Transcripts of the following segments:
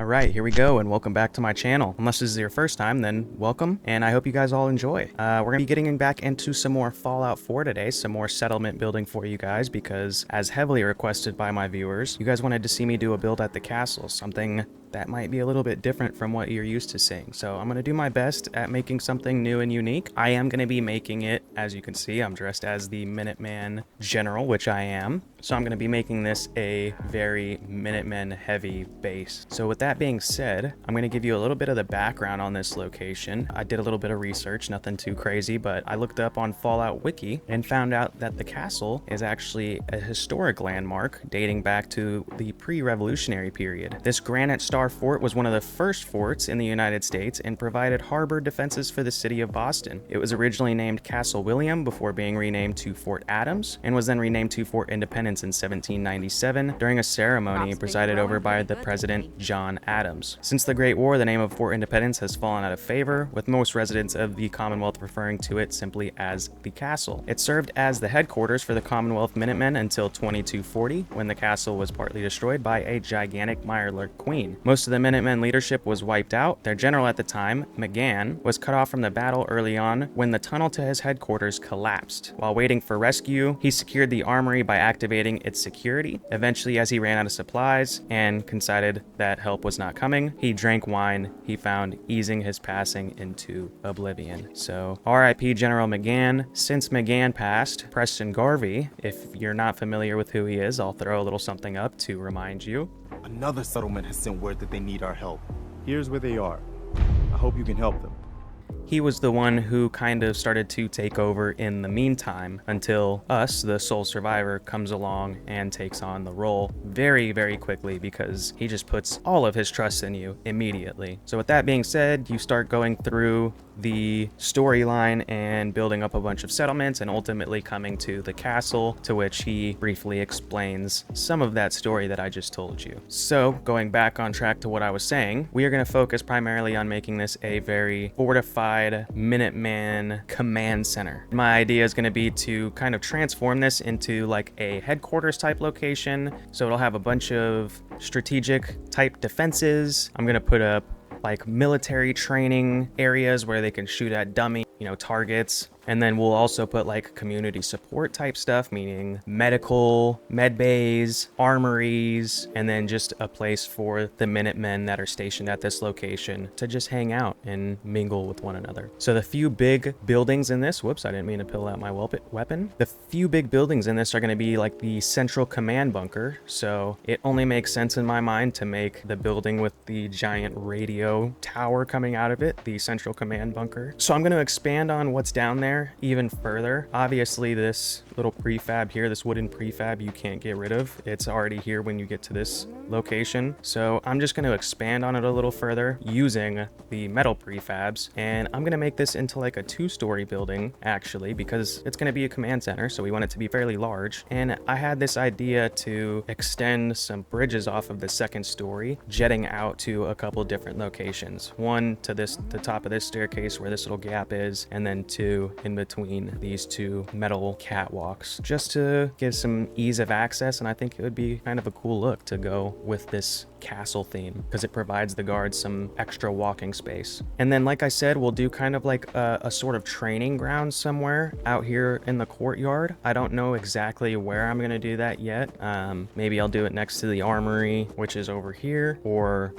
Alright, here we go, and welcome back to my channel. Unless this is your first time, then welcome, and I hope you guys all enjoy. We're going to be getting back into some more Fallout 4 today, some more settlement building for you guys, because as heavily requested by my viewers, you guys wanted to see me do a build at the castle, something that might be a little bit different from what you're used to seeing. So I'm going to do my best at making something new and unique. I am going to be making it, as you can see, I'm dressed as the Minuteman General, which I am. So I'm going to be making this a very Minutemen heavy base. So with that being said, I'm going to give you a little bit of the background on this location. I did a little bit of research, nothing too crazy, but I looked up on Fallout Wiki and found out that the castle is actually a historic landmark dating back to the pre-revolutionary period. This granite star fort was one of the first forts in the United States and provided harbor defenses for the city of Boston. It was originally named Castle William before being renamed to Fort Adams, and was then renamed to Fort Independence in 1797 during a ceremony presided over by the President John Adams. Since the Great War, the name of Fort Independence has fallen out of favor, with most residents of the Commonwealth referring to it simply as the castle. It served as the headquarters for the Commonwealth Minutemen until 2240, when the castle was partly destroyed by a gigantic Mirelurk queen. Most of the Minutemen leadership was wiped out. Their general at the time, McGann, was cut off from the battle early on when the tunnel to his headquarters collapsed. While waiting for rescue, he secured the armory by activating its security. Eventually, as he ran out of supplies and decided that help was not coming, he drank wine he found, easing his passing into oblivion. So RIP General McGann. Since McGann passed, Preston Garvey, if you're not familiar with who he is, I'll throw a little something up to remind you. Another settlement has sent word that they need our help. Here's where they are. I hope you can help them. He was the one who kind of started to take over in the meantime until us, the sole survivor, comes along and takes on the role very, very quickly because he just puts all of his trust in you immediately. So with that being said, you start going through the storyline and building up a bunch of settlements and ultimately coming to the castle, to which he briefly explains some of that story that I just told you. So going back on track to what I was saying, we are going to focus primarily on making this a very fortified Minuteman command center. My idea is going to be to kind of transform this into like a headquarters type location. So it'll have a bunch of strategic type defenses. I'm going to put up like military training areas where they can shoot at dummy, targets. And then we'll also put like community support type stuff, meaning medical, med bays, armories, and then just a place for the Minutemen that are stationed at this location to just hang out and mingle with one another. So the few big buildings in this, whoops, I didn't mean to pull out my weapon. The few big buildings in this are going to be like the central command bunker. So it only makes sense in my mind to make the building with the giant radio tower coming out of it the central command bunker. So I'm going to expand on what's down there even further. Obviously, this little prefab here, this wooden prefab, you can't get rid of. It's already here when you get to this location. So I'm just going to expand on it a little further using the metal prefabs, and I'm going to make this into like a 2-story building actually, because it's going to be a command center, so we want it to be fairly large. And I had this idea to extend some bridges off of the 2nd story, jetting out to a couple different locations. One to the top of this staircase where this little gap is, and then 2 in between these 2 metal catwalks, just to give some ease of access. And I think it would be kind of a cool look to go with this castle theme, because it provides the guards some extra walking space. And then, like I said, we'll do kind of like a sort of training ground somewhere out here in the courtyard. I don't know exactly where I'm going to do that yet. Maybe I'll do it next to the armory, which is over here, or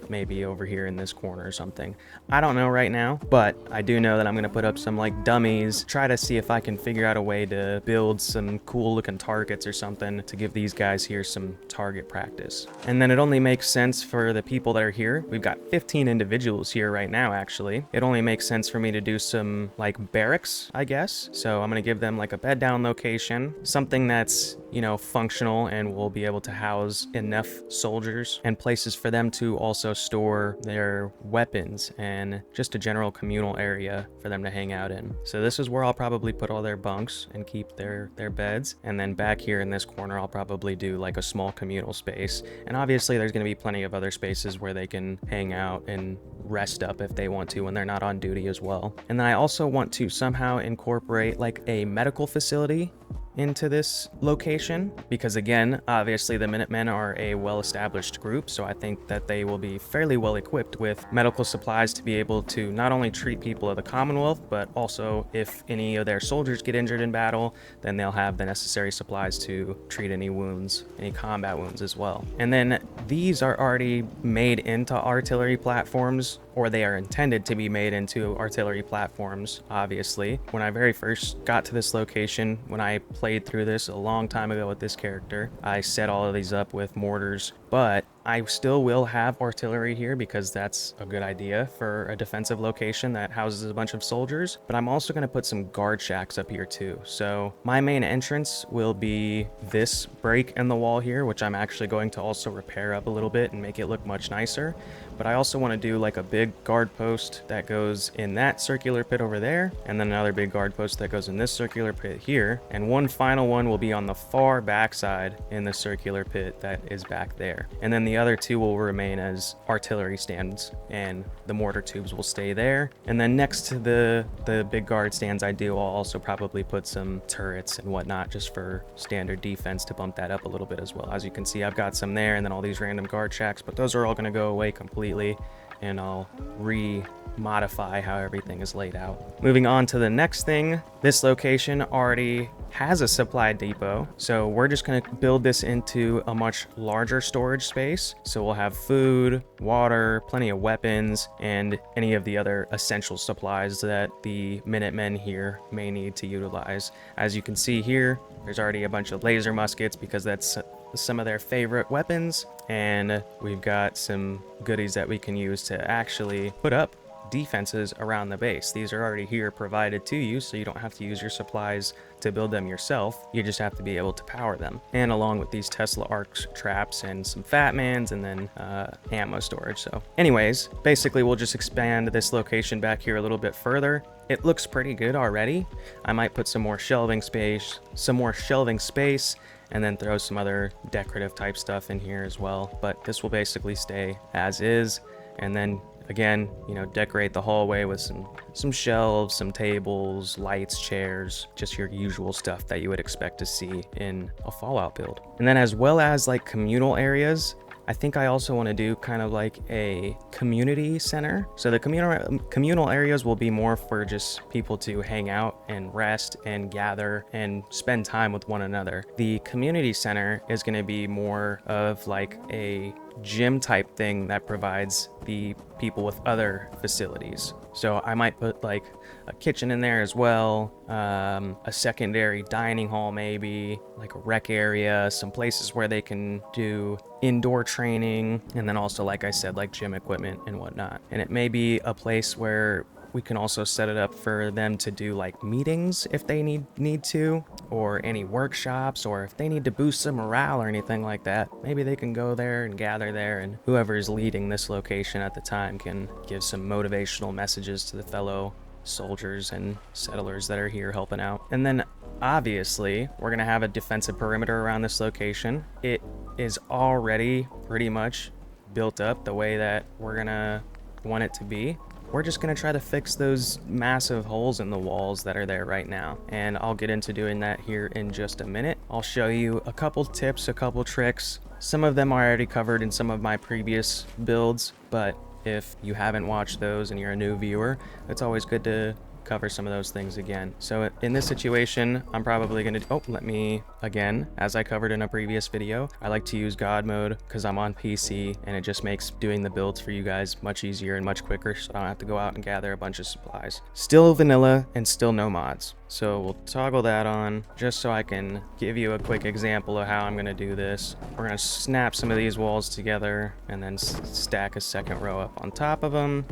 maybe over here in this corner or something. I don't know right now, but I do know that I'm going to put up some like dummies, try to see if I can figure out a way to build some cool looking targets or something to give these guys here some target practice. And then it only makes sense for the people that are here. We've got 15 individuals here right now, actually. It only makes sense for me to do some like barracks, I guess. So I'm going to give them like a bed down location, something that's, functional and will be able to house enough soldiers, and places for them to also store their weapons, and just a general communal area for them to hang out in. So this is where I'll probably put all their bunks and keep their beds. And then back here in this corner, I'll probably do like a small communal space. And obviously there's going to be plenty of other spaces where they can hang out and rest up if they want to when they're not on duty as well. And then I also want to somehow incorporate like a medical facility into this location because, again, obviously the Minutemen are a well-established group, so I think that they will be fairly well equipped with medical supplies to be able to not only treat people of the Commonwealth, but also if any of their soldiers get injured in battle, then they'll have the necessary supplies to treat any wounds, any combat wounds as well. And then these are already made into artillery platforms, or they are intended to be made into artillery platforms, obviously. When I very first got to this location, when I played through this a long time ago with this character, I set all of these up with mortars, but I still will have artillery here because that's a good idea for a defensive location that houses a bunch of soldiers, but I'm also going to put some guard shacks up here too. So my main entrance will be this break in the wall here, which I'm actually going to also repair up a little bit and make it look much nicer. But I also want to do like a big guard post that goes in that circular pit over there, and then another big guard post that goes in this circular pit here, and one final one will be on the far backside in the circular pit that is back there. And then the other two will remain as artillery stands, and the mortar tubes will stay there. And then next to the big guard stands I'll also probably put some turrets and whatnot just for standard defense to bump that up a little bit as well. As you can see, I've got some there, and then all these random guard shacks, but those are all going to go away completely, and I'll modify how everything is laid out. Moving on to the next thing, this location already has a supply depot, so we're just going to build this into a much larger storage space. So we'll have food, water, plenty of weapons, and any of the other essential supplies that the Minutemen here may need to utilize. As you can see here, there's already a bunch of laser muskets because that's some of their favorite weapons, and we've got some goodies that we can use to actually put up defenses around the base. These are already here provided to you, so you don't have to use your supplies to build them yourself. You just have to be able to power them. And along with these Tesla arc traps and some Fat Mans, and then ammo storage. So anyways, basically we'll just expand this location back here a little bit further. It looks pretty good already. I might put some more shelving space, and then throw some other decorative type stuff in here as well. But this will basically stay as is. And then again, decorate the hallway with some shelves, some tables, lights, chairs, just your usual stuff that you would expect to see in a Fallout build. And then as well as like communal areas, I think I also want to do kind of like a community center. So the communal areas will be more for just people to hang out and rest and gather and spend time with one another. The community center is going to be more of like a gym type thing that provides the people with other facilities. So I might put like a kitchen in there as well, a secondary dining hall maybe, like a rec area, some places where they can do indoor training, and then also, like I said, like gym equipment and whatnot. And it may be a place where we can also set it up for them to do like meetings if they need to, or any workshops, or if they need to boost some morale or anything like that. Maybe they can go there and gather there, and whoever is leading this location at the time can give some motivational messages to the fellow soldiers and settlers that are here helping out. And then obviously we're going to have a defensive perimeter around this location. It is already pretty much built up the way that we're going to want it to be. We're just going to try to fix those massive holes in the walls that are there right now. And I'll get into doing that here in just a minute. I'll show you a couple tips, a couple tricks. Some of them are already covered in some of my previous builds, but if you haven't watched those and you're a new viewer, it's always good to cover some of those things again. So in this situation, I'm probably going to, again, as I covered in a previous video, I like to use God mode because I'm on PC, and it just makes doing the builds for you guys much easier and much quicker, so I don't have to go out and gather a bunch of supplies. Still vanilla and still no mods. So we'll toggle that on just so I can give you a quick example of how I'm going to do this. We're going to snap some of these walls together and then stack a second row up on top of them.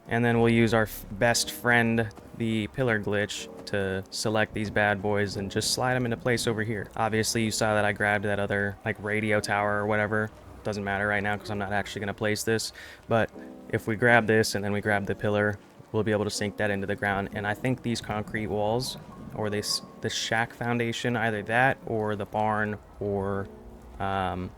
And then we'll use our best friend, the pillar glitch, to select these bad boys and just slide them into place over here. Obviously you saw that I grabbed that other like radio tower or whatever. Doesn't matter right now because I'm not actually going to place this, but if we grab this and then we grab the pillar, we'll be able to sink that into the ground. And I think these concrete walls, or the shack foundation, either that or the barn or the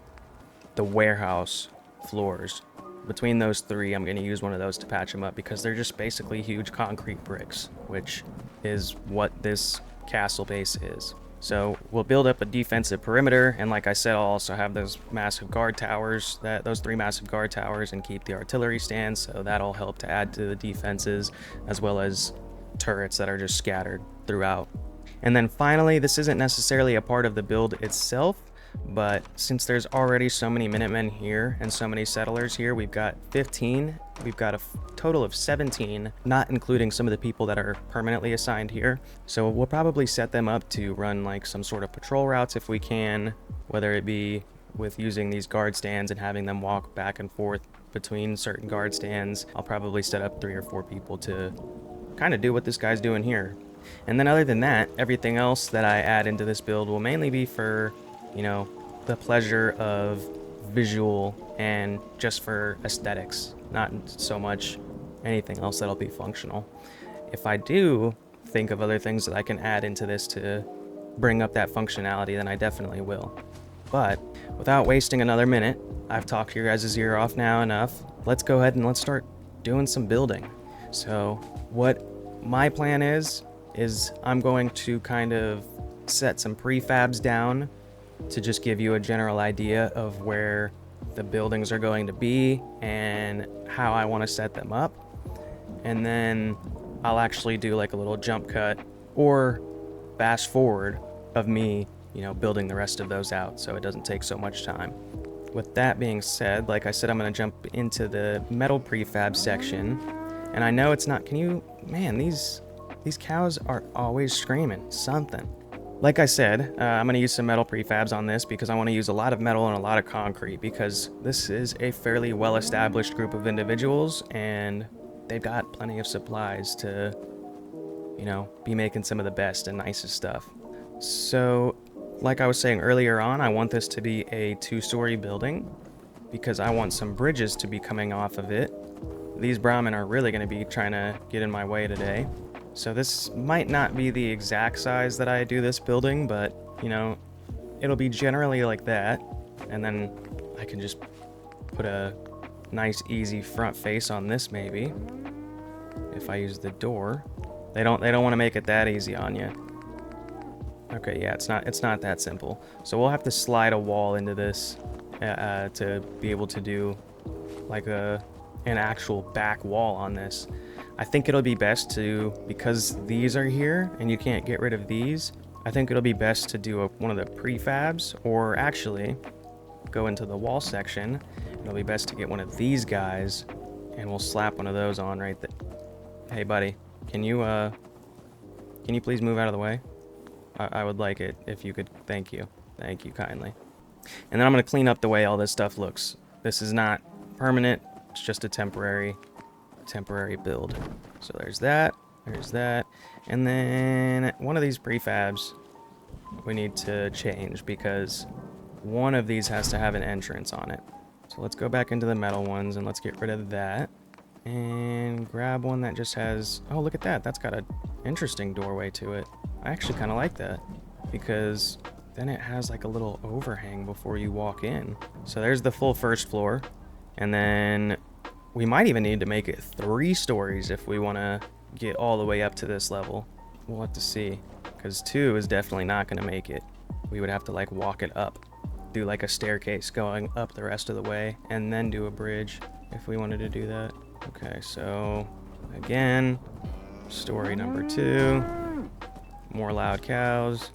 warehouse floors, between those three, I'm going to use one of those to patch them up because they're just basically huge concrete bricks, which is what this castle base is. So we'll build up a defensive perimeter, and like I said, I'll also have those massive guard towers, those 3 massive guard towers, and keep the artillery stands, so that'll help to add to the defenses, as well as turrets that are just scattered throughout. And then finally, this isn't necessarily a part of the build itself, but since there's already so many Minutemen here and so many settlers here, we've got 15. We've got a total of 17, not including some of the people that are permanently assigned here. So we'll probably set them up to run like some sort of patrol routes if we can, whether it be with using these guard stands and having them walk back and forth between certain guard stands. I'll probably set up 3 or 4 people to kind of do what this guy's doing here. And then other than that, everything else that I add into this build will mainly be for, you know, the pleasure of visual and just for aesthetics, not so much anything else that'll be functional. If I do think of other things that I can add into this to bring up that functionality, then I definitely will. But without wasting another minute, I've talked your guys' ear off now enough. Let's go ahead and let's start doing some building. So what my plan is I'm going to kind of set some prefabs down to just give you a general idea of where the buildings are going to be and how I want to set them up. And then I'll actually do like a little jump cut or fast forward of me, you know, building the rest of those out so it doesn't take so much time. With that being said, like I said, I'm going to jump into the metal prefab section. And I know it's not, man, these cows are always screaming something. Like I said, I'm going to use some metal prefabs on this because I want to use a lot of metal and a lot of concrete because this is a fairly well-established group of individuals and they've got plenty of supplies to, you know, be making some of the best and nicest stuff. So, like I was saying earlier on, I want this to be a 2-story building because I want some bridges to be coming off of it. These Brahmin are really going to be trying to get in my way today. So this might not be the exact size that I do this building, but, you know, it'll be generally like that. And then I can just put a nice, easy front face on this maybe. If I use the door. They don't want to make it that easy on you. Okay, yeah, it's not that simple. So we'll have to slide a wall into this to be able to do like an actual back wall on this. I think it'll be best to, because these are here and you can't get rid of these, I think it'll be best to do one of the prefabs, or actually go into the wall section. It'll be best to get one of these guys and we'll slap one of those on right there. Hey buddy, can you please move out of the way? I would like it if you could. Thank you kindly. And then I'm going to clean up the way all this stuff looks. This is not permanent, it's just a temporary build. So there's that, and then one of these prefabs we need to change because one of these has to have an entrance on it. So let's go back into the metal ones and let's get rid of that and grab one that just has, oh look at that, that's got an interesting doorway to it. I actually kind of like that because then it has like a little overhang before you walk in. So there's the full first floor, and then we might even need to make it 3 stories if we want to get all the way up to this level. We'll have to see, because 2 is definitely not going to make it. We would have to like walk it up, do like a staircase going up the rest of the way, and then do a bridge if we wanted to do that. Okay, so again, story number 2, more loud cows.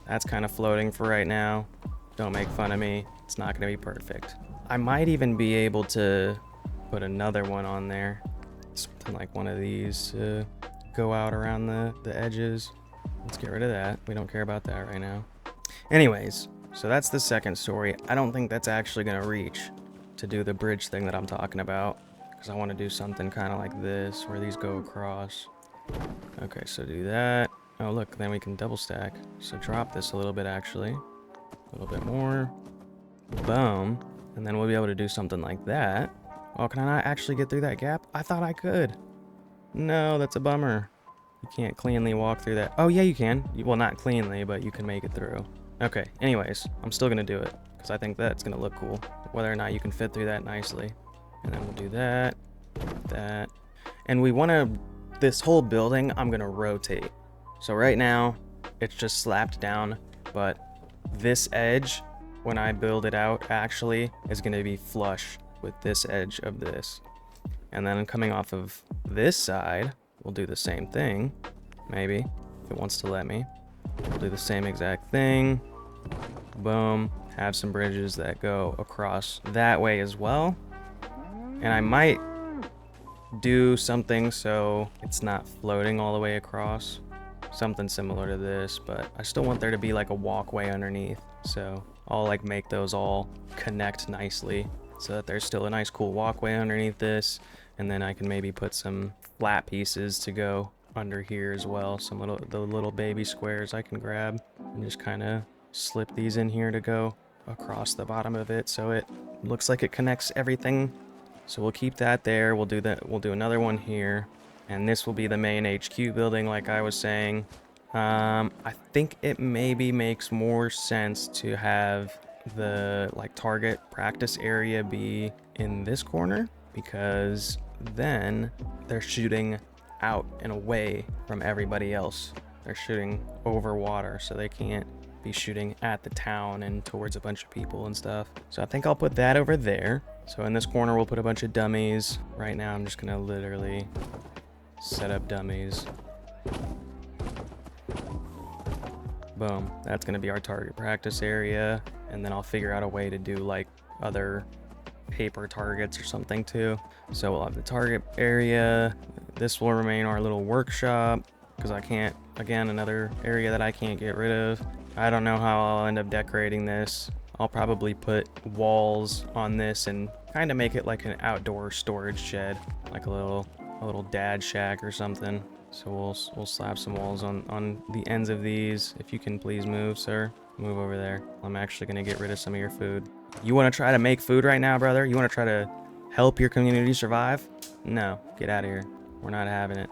That's kind of floating for right now. Don't make fun of me, it's not going to be perfect. I might even be able to put another one on there, something like one of these to go out around the edges. Let's get rid of that, we don't care about that right now. Anyways, so that's the second story. I don't think that's actually going to reach to do the bridge thing that I'm talking about, because I want to do something kind of like this where these go across. Okay, so do that. Oh look, then we can double stack. So drop this a little bit actually, a little bit more, boom, and then we'll be able to do something like that. Oh, can I not actually get through that gap? I thought I could. No, that's a bummer. You can't cleanly walk through that. Oh yeah, you can. Well, not cleanly, but you can make it through. Okay, anyways, I'm still gonna do it because I think that's gonna look cool, whether or not you can fit through that nicely. And then we'll do that, that, and we want to, this whole building I'm gonna rotate. So right now it's just slapped down but this edge, when I build it out, actually is going to be flush with this edge of this. And then coming off of this side, we'll do the same thing. Maybe, if it wants to let me. We'll do the same exact thing. Boom. Have some bridges that go across that way as well. And I might do something so it's not floating all the way across. Something similar to this, but I still want there to be like a walkway underneath. So I'll like make those all connect nicely so that there's still a nice cool walkway underneath this. And then I can maybe put some flat pieces to go under here as well. Some the little baby squares I can grab and just kind of slip these in here to go across the bottom of it so it looks like it connects everything. So we'll keep that there. We'll do that. We'll do another one here. And this will be the main HQ building, like I was saying. I think it maybe makes more sense to have the like target practice area be in this corner, because then they're shooting out and away from everybody else. They're shooting over water, so they can't be shooting at the town and towards a bunch of people and stuff. So I think I'll put that over there. So in this corner, we'll put a bunch of dummies. Right now, I'm just gonna literally set up dummies. Boom. That's gonna be our target practice area. And then I'll figure out a way to do like other paper targets or something too. So we'll have the target area. This will remain our little workshop because I can't, again, another area that I can't get rid of. I don't know how I'll end up decorating this. I'll probably put walls on this and kind of make it like an outdoor storage shed, like a little dad shack or something. So we'll slap some walls on the ends of these. If you can please move, sir. Move over there. I'm actually gonna get rid of some of your food. You wanna try to make food right now, brother? You wanna try to help your community survive? No, get out of here. We're not having it.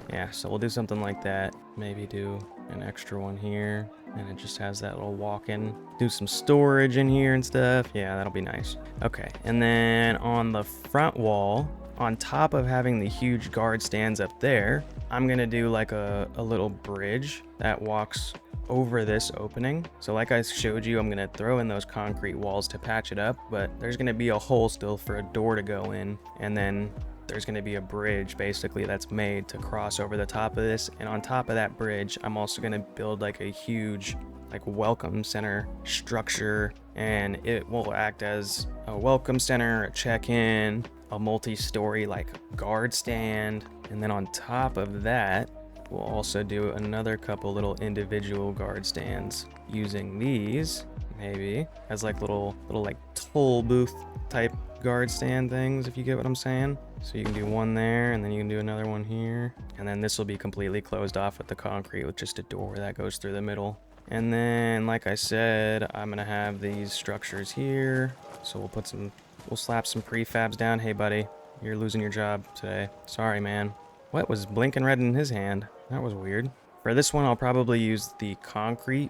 Yeah, so we'll do something like that. Maybe do an extra one here. And it just has that little walk-in. Do some storage in here and stuff. Yeah, that'll be nice. Okay, and then on the front wall, on top of having the huge guard stands up there, I'm gonna do like a little bridge that walks over this opening. So like I showed you, I'm gonna throw in those concrete walls to patch it up, but there's gonna be a hole still for a door to go in, and then there's gonna be a bridge basically that's made to cross over the top of this. And on top of that bridge, I'm also gonna build like a huge like welcome center structure, and it will act as a welcome center, a check-in, a multi-story like guard stand. And then on top of that, we'll also do another couple little individual guard stands using these maybe as like little like toll booth type guard stand things, if you get what I'm saying. So you can do one there, and then you can do another one here, and then this will be completely closed off with the concrete with just a door that goes through the middle. And then like I said, I'm gonna have these structures here, so we'll slap some prefabs down. Hey buddy, you're losing your job today. Sorry, man. What was blinking red in his hand? That was weird. For this one, I'll probably use the concrete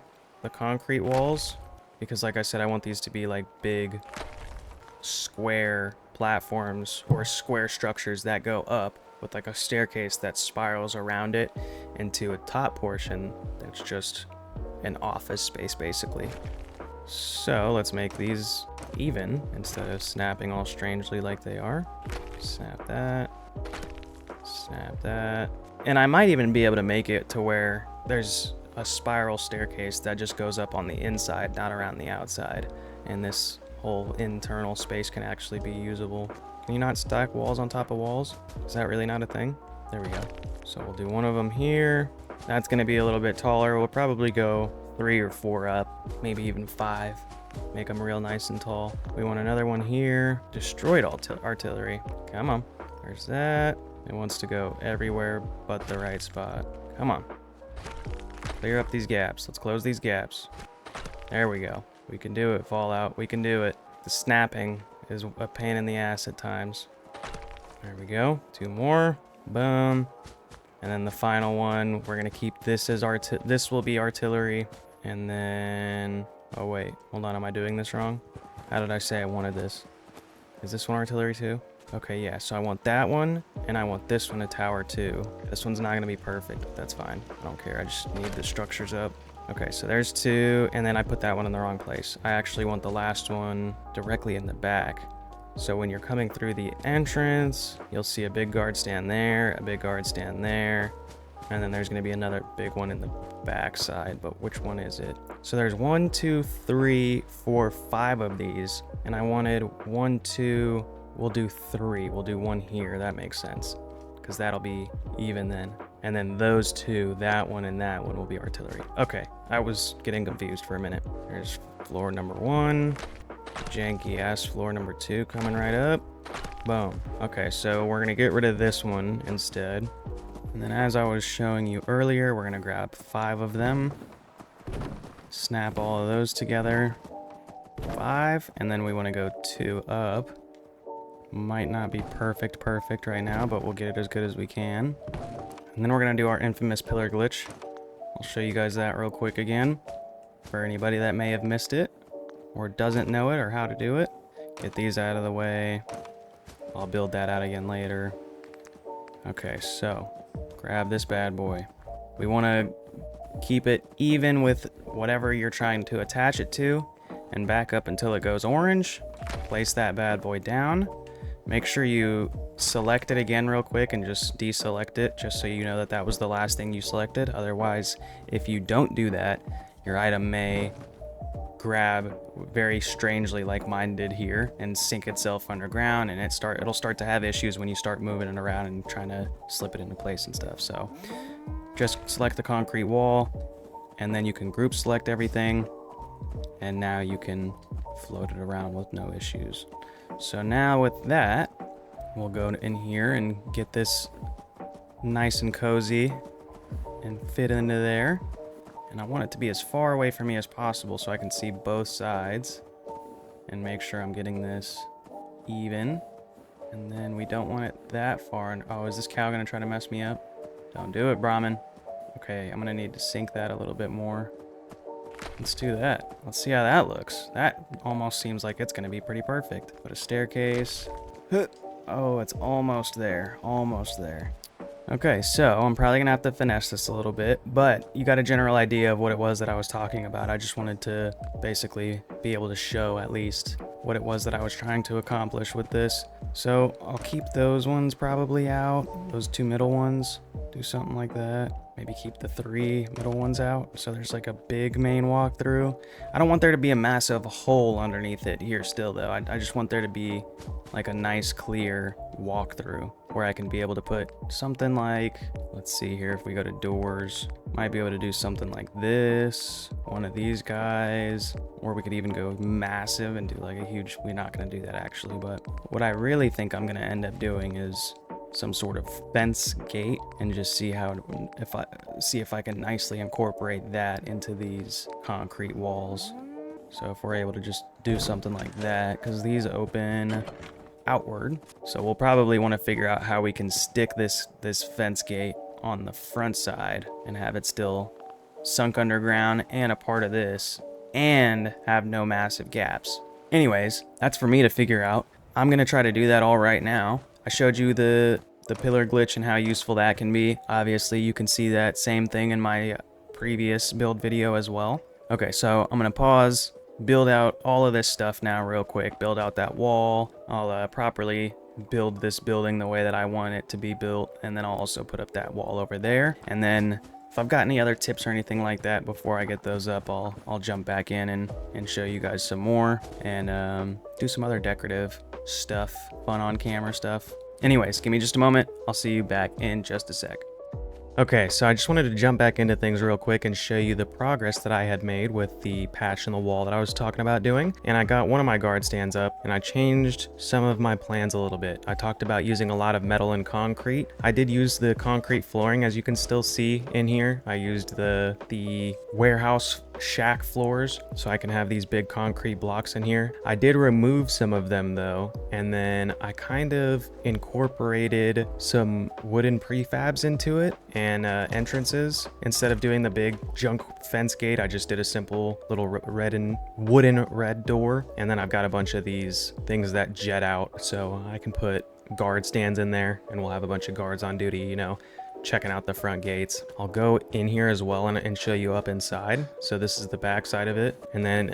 walls, because like I said, I want these to be like big square platforms or square structures that go up with like a staircase that spirals around it into a top portion that's just an office space basically. So let's make these even instead of snapping all strangely like they are. Snap that. Snap that. And I might even be able to make it to where there's a spiral staircase that just goes up on the inside, not around the outside. And this whole internal space can actually be usable. Can you not stack walls on top of walls? Is that really not a thing? There we go. So we'll do one of them here. That's gonna be a little bit taller. We'll probably go 3 or 4 up, maybe even 5. Make them real nice and tall. We want another one here. Destroyed artillery. Come on. There's that. It wants to go everywhere but the right spot. Come on. Clear up these gaps. Let's close these gaps. There we go. We can do it, Fallout. We can do it. The snapping is a pain in the ass at times. There we go. 2 more. Boom. And then the final one, we're gonna keep this as this will be artillery. And then, oh wait, hold on, am I doing this wrong? How did I say I wanted this? Is this one artillery too? Okay, yeah, so I want that one, and I want this one a tower too. This one's not gonna be perfect, but that's fine. I don't care, I just need the structures up. Okay, so there's 2, and then I put that one in the wrong place. I actually want the last one directly in the back. So when you're coming through the entrance, you'll see a big guard stand there, a big guard stand there, and then there's going to be another big one in the back side, but which one is it? So there's 1, 2, 3, 4, 5 of these, and I wanted 1, 2, we'll do 3. We'll do 1 here. That makes sense, because that'll be even then. And then those 2, that one and that one, will be artillery. Okay, I was getting confused for a minute. There's floor number 1, janky ass floor number 2 coming right up. Boom. Okay, so we're gonna get rid of this one instead. And then as I was showing you earlier, we're gonna grab 5 of them, snap all of those together, 5, and then we wanna go 2 up. Might not be perfect right now, but we'll get it as good as we can. And then we're gonna do our infamous pillar glitch. I'll show you guys that real quick again, for anybody that may have missed it, or doesn't know it, or how to do it. Get these out of the way. I'll build that out again later. Okay, so grab this bad boy. We want to keep it even with whatever you're trying to attach it to, and back up until it goes orange. Place that bad boy down. Make sure you select it again real quick and just deselect it, just so you know that that was the last thing you selected. Otherwise, if you don't do that, your item may grab very strangely, like mine did here, and sink itself underground, and it'll start to have issues when you start moving it around and trying to slip it into place and stuff. So just select the concrete wall, and then you can group select everything, and now you can float it around with no issues. So now with that, we'll go in here and get this nice and cozy and fit into there. And I want it to be as far away from me as possible so I can see both sides and make sure I'm getting this even. And then we don't want it that far. And oh, is this cow gonna try to mess me up? Don't do it, Brahmin. Okay, I'm gonna need to sink that a little bit more. Let's do that. Let's see how that looks. That almost seems like it's gonna be pretty perfect. Put a staircase. Oh, it's almost there. Almost there. Okay, so I'm probably gonna have to finesse this a little bit, but you got a general idea of what it was that I was talking about. I just wanted to basically be able to show at least what it was that I was trying to accomplish with this. So I'll keep those ones probably out, those 2 middle ones, do something like that. Maybe keep the 3 middle ones out, so there's like a big main walkthrough. I don't want there to be a massive hole underneath it here still though. I just want there to be like a nice clear walkthrough where I can be able to put something like, let's see here, if we go to doors, might be able to do something like this, one of these guys, or we could even go massive and do like a huge, we're not gonna do that actually, but what I really think I'm gonna end up doing is some sort of fence gate and just see how, if I can nicely incorporate that into these concrete walls. So if we're able to just do something like that, because these open outward, so we'll probably want to figure out how we can stick this fence gate on the front side and have it still sunk underground and a part of this and have no massive gaps. Anyways, that's for me to figure out. I'm gonna try to do that all right now. I showed you the pillar glitch and how useful that can be. Obviously you can see that same thing in my previous build video as well. Okay, so I'm gonna pause, build out all of this stuff now real quick, build out that wall. I'll properly build this building the way that I want it to be built, and then I'll also put up that wall over there. And then if I've got any other tips or anything like that before I get those up, I'll jump back in and show you guys some more and do some other decorative stuff, fun on camera stuff. Anyways, give me just a moment. I'll see you back in just a sec. Okay, so I just wanted to jump back into things real quick and show you the progress that I had made with the patch in the wall that I was talking about doing. And I got one of my guard stands up and I changed some of my plans a little bit. I talked about using a lot of metal and concrete. I did use the concrete flooring, as you can still see in here. I used the warehouse shack floors so I can have these big concrete blocks in here. I did remove some of them though, and then I kind of incorporated some wooden prefabs into it and entrances. Instead of doing the big junk fence gate, I just did a simple little wooden red door, and then I've got a bunch of these things that jet out so I can put guard stands in there and we'll have a bunch of guards on duty, you know, checking out the front gates. I'll go in here as well and show you up inside. So this is the back side of it. And then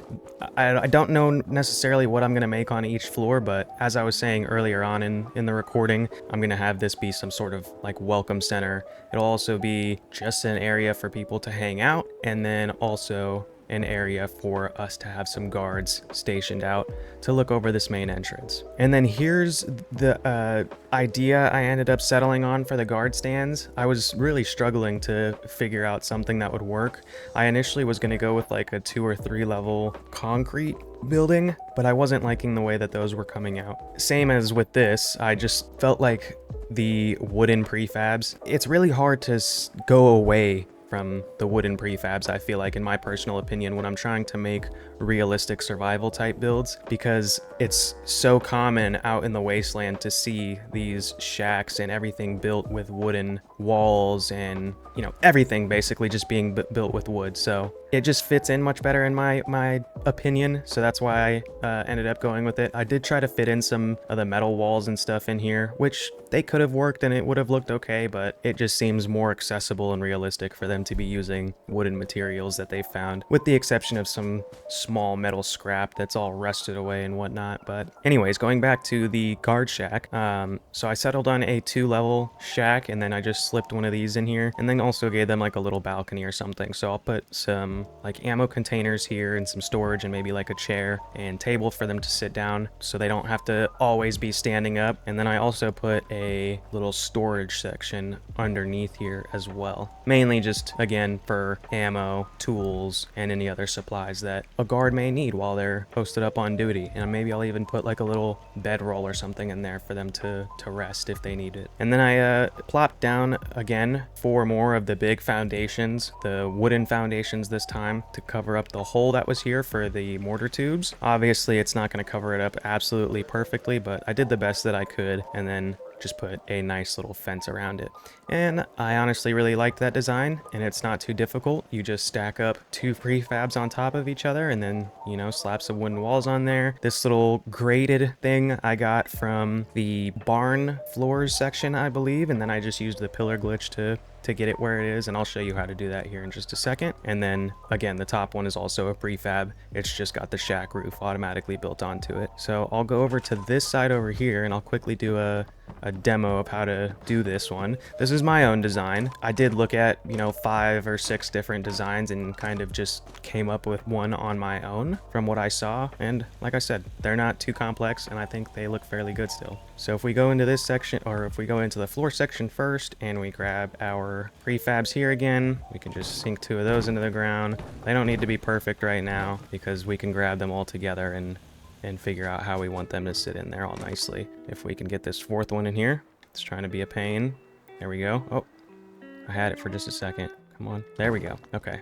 I don't know necessarily what I'm gonna make on each floor, but as I was saying earlier on in the recording, I'm gonna have this be some sort of like welcome center. It'll also be just an area for people to hang out, and then also an area for us to have some guards stationed out to look over this main entrance. And then here's the idea I ended up settling on for the guard stands. I was really struggling to figure out something that would work. I initially was going to go with like a 2 or 3 level concrete building, but I wasn't liking the way that those were coming out. Same as with this, I just felt like the wooden prefabs, it's really hard to go away from the wooden prefabs, I feel like, in my personal opinion, when I'm trying to make realistic survival type builds, because it's so common out in the wasteland to see these shacks and everything built with wooden walls and, you know, everything basically just being built with wood. So it just fits in much better in my opinion. So that's why I ended up going with it. I did try to fit in some of the metal walls and stuff in here, which they could have worked and it would have looked okay, but it just seems more accessible and realistic for them to be using wooden materials that they found, with the exception of some small metal scrap that's all rusted away and whatnot. But anyways, going back to the guard shack, so I settled on a 2-level shack, and then I just slipped one of these in here, and then also gave them like a little balcony or something. So I'll put some like ammo containers here and some storage and maybe like a chair and table for them to sit down so they don't have to always be standing up. And then I also put a little storage section underneath here as well, mainly just again for ammo, tools, and any other supplies that a guard may need while they're posted up on duty. And maybe I'll even put like a little bedroll or something in there for them to rest if they need it. And then I plopped down again 4 more of the big foundations, the wooden foundations this time, to cover up the hole that was here for the mortar tubes. Obviously it's not going to cover it up absolutely perfectly, but I did the best that I could, and then just put a nice little fence around it. And I honestly really liked that design, and it's not too difficult. You just stack up 2 prefabs on top of each other and then, you know, slap some wooden walls on there. This little grated thing I got from the barn floors section, I believe, and then I just used the pillar glitch to get it where it is, and I'll show you how to do that here in just a second. And then again, the top one is also a prefab. It's just got the shack roof automatically built onto it. So I'll go over to this side over here and I'll quickly do a demo of how to do this one. This is my own design. I did look at, you know, 5 or 6 different designs and kind of just came up with one on my own from what I saw. And like I said, they're not too complex and I think they look fairly good still. So if we go into this section, or if we go into the floor section first and we grab our prefabs here again, we can just sink 2 of those into the ground. They don't need to be perfect right now because we can grab them all together and figure out how we want them to sit in there all nicely. If we can get this 4th one in here, it's trying to be a pain. There we go. Oh, I had it for just a second. Come on. There we go. Okay.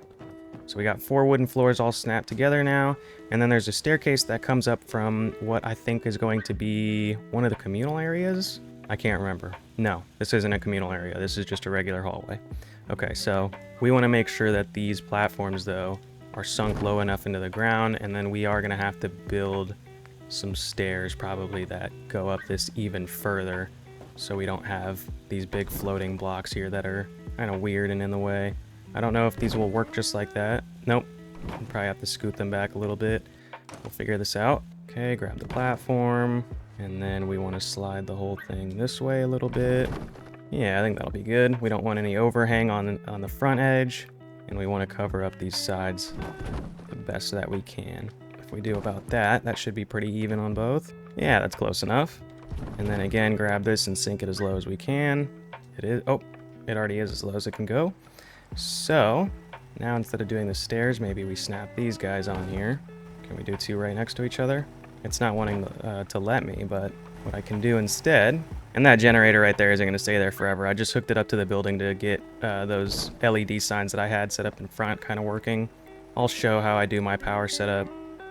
So we got 4 wooden floors all snapped together now. And then there's a staircase that comes up from what I think is going to be one of the communal areas. I can't remember. No, this isn't a communal area. This is just a regular hallway. Okay, so we want to make sure that these platforms, though, are sunk low enough into the ground. And then we are going to have to build some stairs probably that go up this even further, so we don't have these big floating blocks here that are kind of weird and in the way. I don't know if these will work just like that. Nope. We'll probably have to scoot them back a little bit. We'll figure this out. Okay, grab the platform, and then we want to slide the whole thing this way a little bit. Yeah, I think that'll be good. We don't want any overhang on the front edge, and we want to cover up these sides the best that we can. If we do about that, that should be pretty even on both. Yeah, that's close enough. And then again, grab this and sink it as low as we can. It is, oh, it already is as low as it can go. So now instead of doing the stairs, maybe we snap these guys on here. Can we do 2 right next to each other? It's not wanting to let me, but what I can do instead, and that generator right there isn't going to stay there forever. I just hooked it up to the building to get those LED signs that I had set up in front kind of working. I'll show how I do my power setup.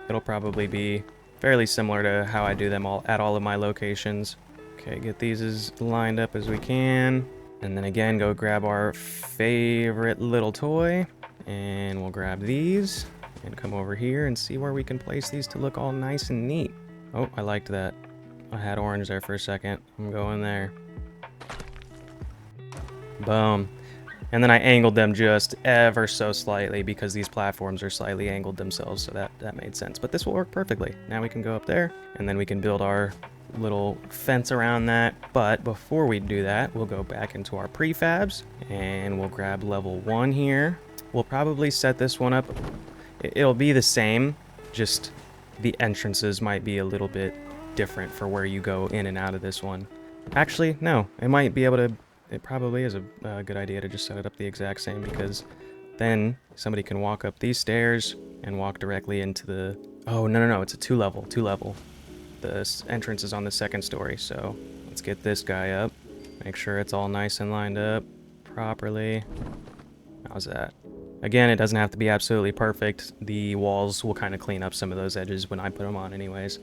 It'll probably be fairly similar to how I do them all at all of my locations. Okay, get these as lined up as we can. And then again, go grab our favorite little toy. And we'll grab these and come over here and see where we can place these to look all nice and neat. Oh, I liked that. I had orange there for a second. I'm going there. Boom. And then I angled them just ever so slightly because these platforms are slightly angled themselves, so that made sense. But this will work perfectly. Now we can go up there, and then we can build our little fence around that. But before we do that, we'll go back into our prefabs, and we'll grab level 1 here. We'll probably set this one up. It'll be the same, just the entrances might be a little bit different for where you go in and out of this one. Actually, no, it might be able to. It probably is a good idea to just set it up the exact same, because then somebody can walk up these stairs and walk directly into the... Oh, no, it's a two level. The entrance is on the second story, so let's get this guy up. Make sure it's all nice and lined up properly. How's that? Again, it doesn't have to be absolutely perfect. The walls will kind of clean up some of those edges when I put them on anyways.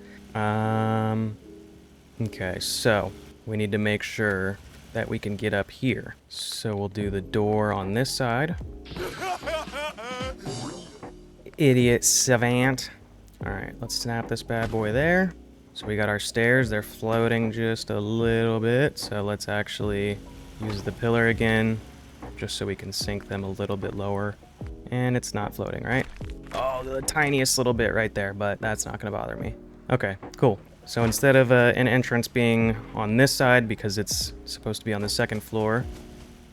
Okay, so we need to make sure that we can get up here. So we'll do the door on this side. Idiot savant. All right, let's snap this bad boy there. So we got our stairs. They're floating just a little bit. So let's actually use the pillar again, just so we can sink them a little bit lower. And it's not floating, right? Oh, the tiniest little bit right there, but that's not gonna bother me. Okay, cool. So instead of an entrance being on this side, because it's supposed to be on the second floor,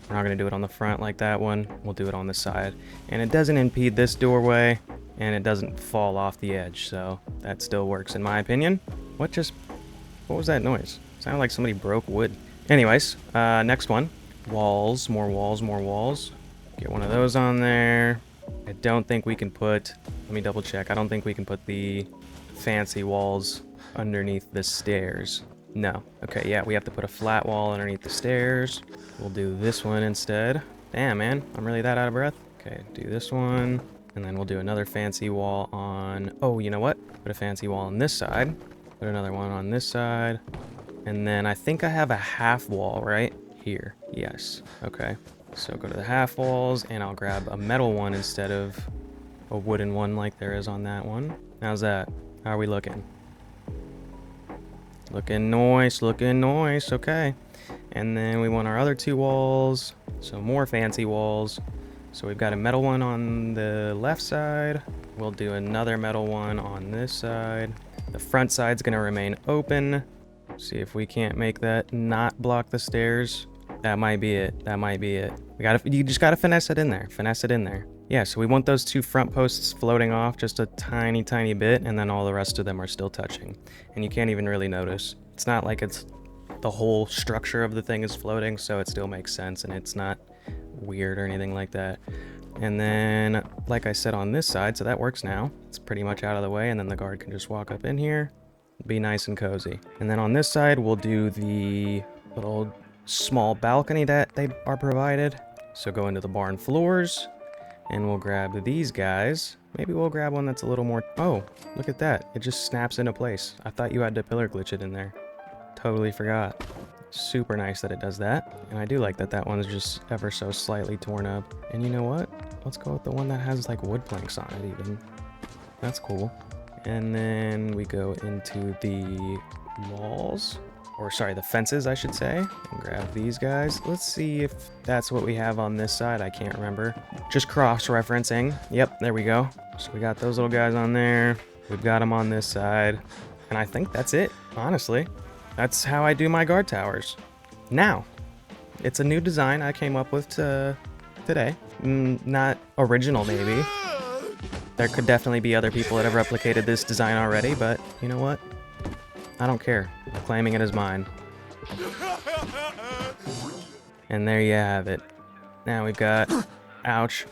we're not going to do it on the front like that one. We'll do it on the side. And it doesn't impede this doorway, and it doesn't fall off the edge, so that still works in my opinion. What was that noise? Sounded like somebody broke wood. Anyways, next one. Walls, more walls, more walls. Get one of those on there. I don't think we can put, let me double check. I don't think we can put the fancy walls underneath the stairs. No. Okay, yeah, we have to put a flat wall underneath the stairs. We'll do this one instead. Damn, man, I'm really that out of breath. Okay, do this one, and then we'll do another fancy wall on... Oh, you know what? Put a fancy wall on this side. Put another one on this side. And then I think I have a half wall right here. Yes. Okay. So go to the half walls, and I'll grab a metal one instead of a wooden one like there is on that one. How's that? How are we looking? Looking nice, okay. And then we want our other two walls, so more fancy walls. So we've got a metal one on the left side. We'll do another metal one on this side. The front side's gonna remain open. See if we can't make that not block the stairs. That might be it, You just gotta finesse it in there. Yeah, so we want those two front posts floating off just a tiny, tiny bit, and then all the rest of them are still touching. And you can't even really notice. It's not like it's the whole structure of the thing is floating, so it still makes sense, and it's not weird or anything like that. And then, like I said on this side, so that works now. It's pretty much out of the way, and then the guard can just walk up in here, be nice and cozy. And then on this side, we'll do the little small balcony that they are provided. So go into the barn floors, and we'll grab these guys. Maybe we'll grab one that's a little more... Oh, look at that. It just snaps into place. I thought you had to pillar glitch it in there. Totally forgot. Super nice that it does that. And I do like that that one's just ever so slightly torn up. And you know what? Let's go with the one that has like wood planks on it even. That's cool. And then we go into the walls. Or sorry, the fences, I should say, and grab these guys. Let's see if that's what we have on this side. I can't remember. Just cross-referencing. Yep, there we go. So we got those little guys on there. We've got them on this side. And I think that's it, honestly. That's how I do my guard towers. Now, it's a new design I came up with today. Not original, maybe. There could definitely be other people that have replicated this design already, but you know what? I don't care. I'm claiming it as mine. And there you have it. Now we've got... Ouch.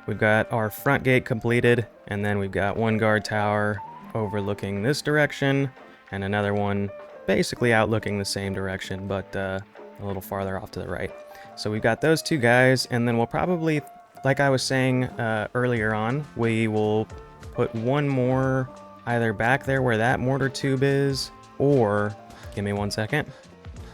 We've got our front gate completed, and then we've got one guard tower overlooking this direction, and another one basically outlooking the same direction, but a little farther off to the right. So we've got those two guys, and then we'll probably, like I was saying earlier on, we will put one more either back there where that mortar tube is, or... Give me 1 second.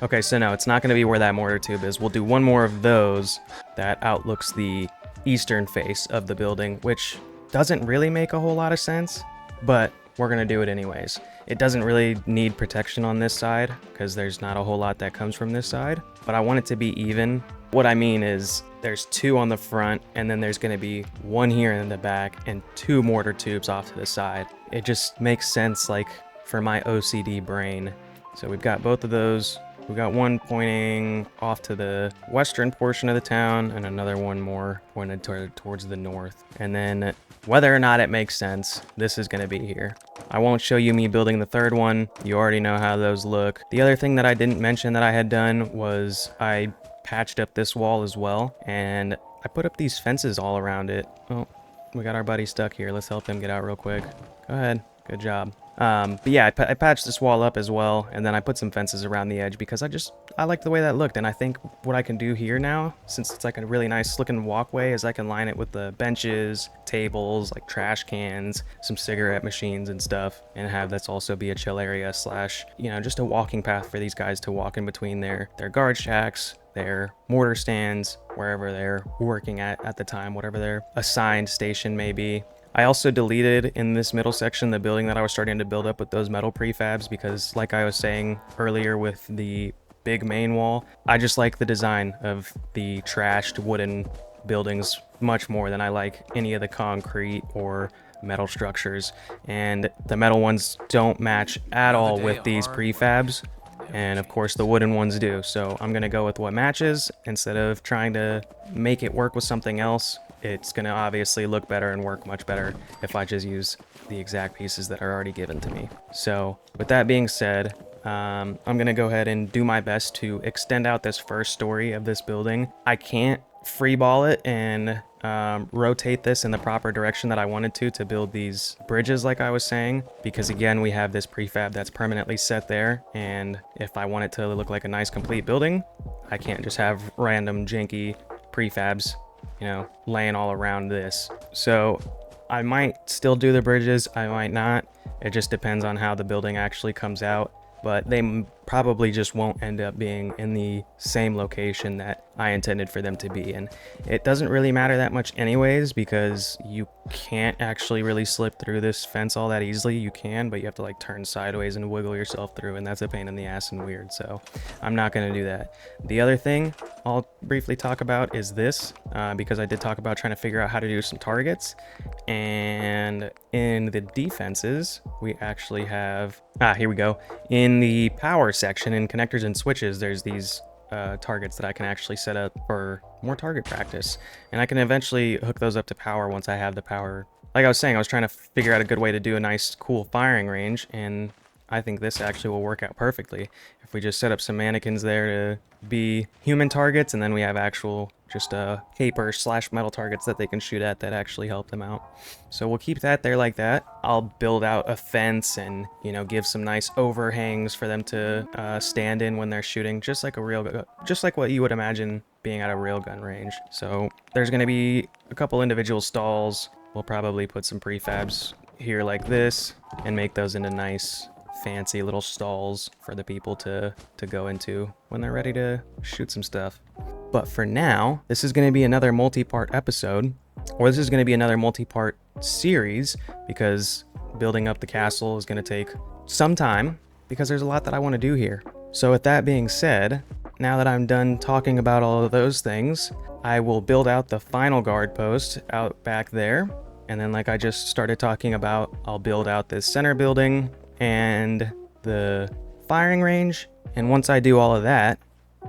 Okay, so no, it's not going to be where that mortar tube is. We'll do one more of those that outlooks the eastern face of the building, which doesn't really make a whole lot of sense, but we're gonna do it anyways. It doesn't really need protection on this side because there's not a whole lot that comes from this side, but I want it to be even. What I mean is there's 2 on the front, and then there's gonna be 1 here in the back and 2 mortar tubes off to the side. It just makes sense, like, for my OCD brain. So we've got both of those. We've got one pointing off to the western portion of the town and another one more pointed towards the north. And then whether or not it makes sense, this is going to be here. I won't show you me building the third one. You already know how those look. The other thing that I didn't mention that I had done was I patched up this wall as well, and I put up these fences all around it. Oh, we got our buddy stuck here. Let's help him get out real quick. Go ahead. Good job. But yeah, I patched this wall up as well, and then I put some fences around the edge because I like the way that looked. And I think what I can do here now, since it's like a really nice looking walkway, is I can line it with the benches, tables, like trash cans, some cigarette machines and stuff, and have this also be a chill area slash, you know, just a walking path for these guys to walk in between their guard shacks, their mortar stands, wherever they're working at the time, whatever their assigned station may be. I also deleted in this middle section the building that I was starting to build up with those metal prefabs because, like I was saying earlier with the big main wall, I just like the design of the trashed wooden buildings much more than I like any of the concrete or metal structures. And the metal ones don't match at all with these prefabs. And of course the wooden ones do. So I'm gonna go with what matches instead of trying to make it work with something else. It's gonna obviously look better and work much better if I just use the exact pieces that are already given to me. So with that being said, I'm gonna go ahead and do my best to extend out this first story of this building. I can't freeball it and rotate this in the proper direction that I wanted to build these bridges like I was saying, because again, we have this prefab that's permanently set there, and if I want it to look like a nice complete building, I can't just have random janky prefabs, you know, laying all around this. So I might still do the bridges, I might not. It just depends on how the building actually comes out, but they probably just won't end up being in the same location that I intended for them to be in. It doesn't really matter that much anyways, because you can't actually really slip through this fence all that easily. You can, but you have to like turn sideways and wiggle yourself through, and that's a pain in the ass and weird, so I'm not going to do that. The other thing I'll briefly talk about is this, because I did talk about trying to figure out how to do some targets, and in the defenses we actually have, here we go, in the power section in connectors and switches, there's these targets that I can actually set up for more target practice, and I can eventually hook those up to power once I have the power. Like I was saying, I was trying to figure out a good way to do a nice cool firing range, and I think this actually will work out perfectly if we just set up some mannequins there to be human targets, and then we have actual just paper slash metal targets that they can shoot at that actually help them out. So we'll keep that there like that. I'll build out a fence and, you know, give some nice overhangs for them to stand in when they're shooting, just like what you would imagine being at a real gun range. So there's going to be a couple individual stalls. We'll probably put some prefabs here like this and make those into nice fancy little stalls for the people to go into when they're ready to shoot some stuff. But for now, this is going to be another multi-part episode, or this is going to be another multi-part series, because building up the castle is going to take some time because there's a lot that I want to do here. So with that being said, now that I'm done talking about all of those things, I will build out the final guard post out back there. And then, like I just started talking about, I'll build out this center building and the firing range. And once I do all of that,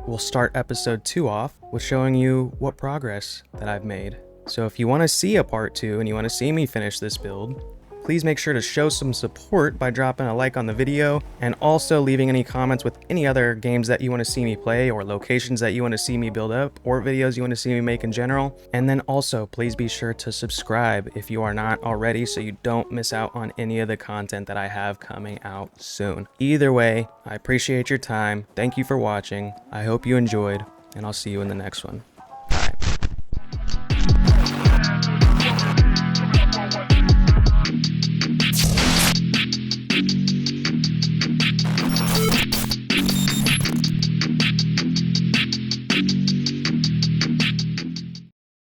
we'll start episode 2 off with showing you what progress that I've made. So if you want to see a part 2 and you want to see me finish this build, please make sure to show some support by dropping a like on the video, and also leaving any comments with any other games that you want to see me play, or locations that you want to see me build up, or videos you want to see me make in general. And then also please be sure to subscribe if you are not already, so you don't miss out on any of the content that I have coming out soon. Either way, I appreciate your time. Thank you for watching. I hope you enjoyed, and I'll see you in the next one.